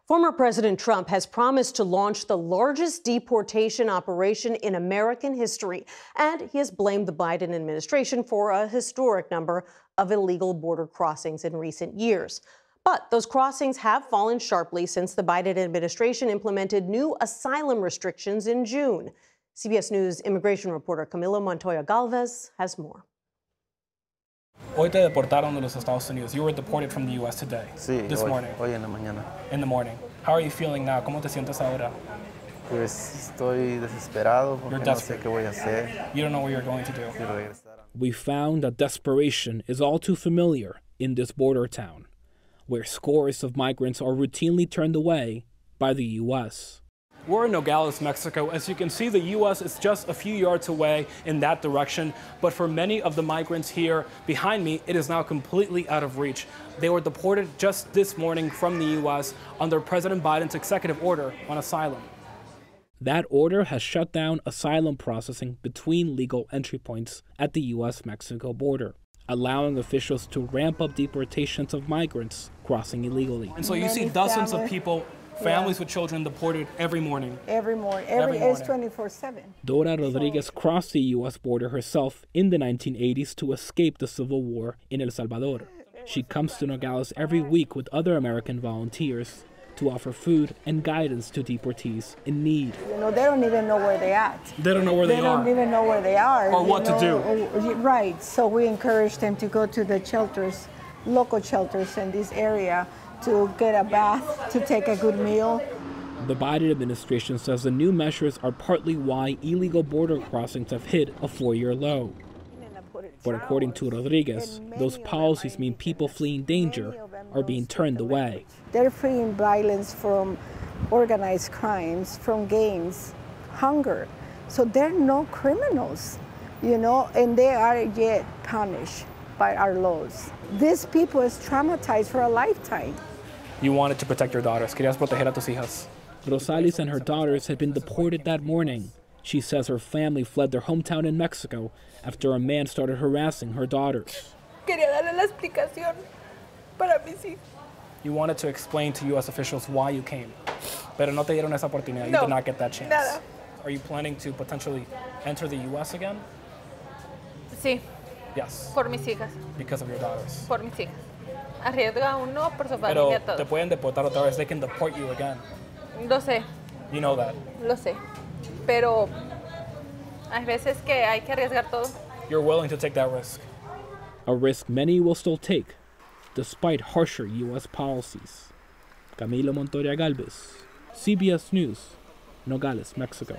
Former President Trump has promised to launch the largest deportation operation in American history, and he has blamed the Biden administration for a historic number of illegal border crossings in recent years. But those crossings have fallen sharply since the Biden administration implemented new asylum restrictions in June. CBS News immigration reporter Camilo Montoya-Galvez has more. Hoy te deportaron de los Estados Unidos. You were deported from the U.S. today. Sí, this morning. Hoy en la mañana. In the morning. How are you feeling now? ¿Cómo te sientes ahora? Pues estoy desesperado porque no sé qué voy a hacer. You don't know what you're going to do. We found that desperation is all too familiar in this border town, where scores of migrants are routinely turned away by the U.S. We're in Nogales, Mexico. As you can see, the U.S. is just a few yards away in that direction. But for many of the migrants here behind me, it is now completely out of reach. They were deported just this morning from the U.S. under President Biden's executive order on asylum. That order has shut down asylum processing between legal entry points at the U.S. Mexico border, allowing officials to ramp up deportations of migrants crossing illegally. And so you see dozens of people, families with children, deported every morning. Every morning. It's 24/7. Dora Rodriguez crossed the U.S. border herself in the 1980s to escape the civil war in El Salvador. She comes to Nogales every week with other American volunteers to offer food and guidance to deportees in need. You know, they don't even know where they're at. They don't know where they are. They don't even know where they are. Or what to do. Right. So we encourage them to go to the shelters, local shelters in this area, to get a bath, to take a good meal. The Biden administration says the new measures are partly why illegal border crossings have hit a 4-year low. But according to Rodriguez, those policies mean people fleeing danger are being turned away. They're fleeing violence from organized crimes, from gangs, hunger. So they're no criminals, you know, and they are yet punished by our laws. These people is traumatized for a lifetime. You wanted to protect your daughters. Querías proteger a tus hijas. Rosales and her daughters had been deported that morning. She says her family fled their hometown in Mexico after a man started harassing her daughters. Quería darle la explicación para mis hijos. You wanted to explain to U.S. officials why you came, pero no te dieron esa oportunidad. No, you did not get that chance. Nada. Are you planning to potentially enter the U.S. again? Sí. Yes. Por mis hijas. Because of your daughters. Por mis hijas. Arriesga uno por su Pero familia todo. te pueden deportar otra vez. They can deport you again. Lo sé. You know that. Lo sé. Pero hay veces que hay que arriesgar todo. You're willing to take that risk. A risk many will still take, despite harsher U.S. policies. Camilo Montoya-Galvez, CBS News, Nogales, Mexico.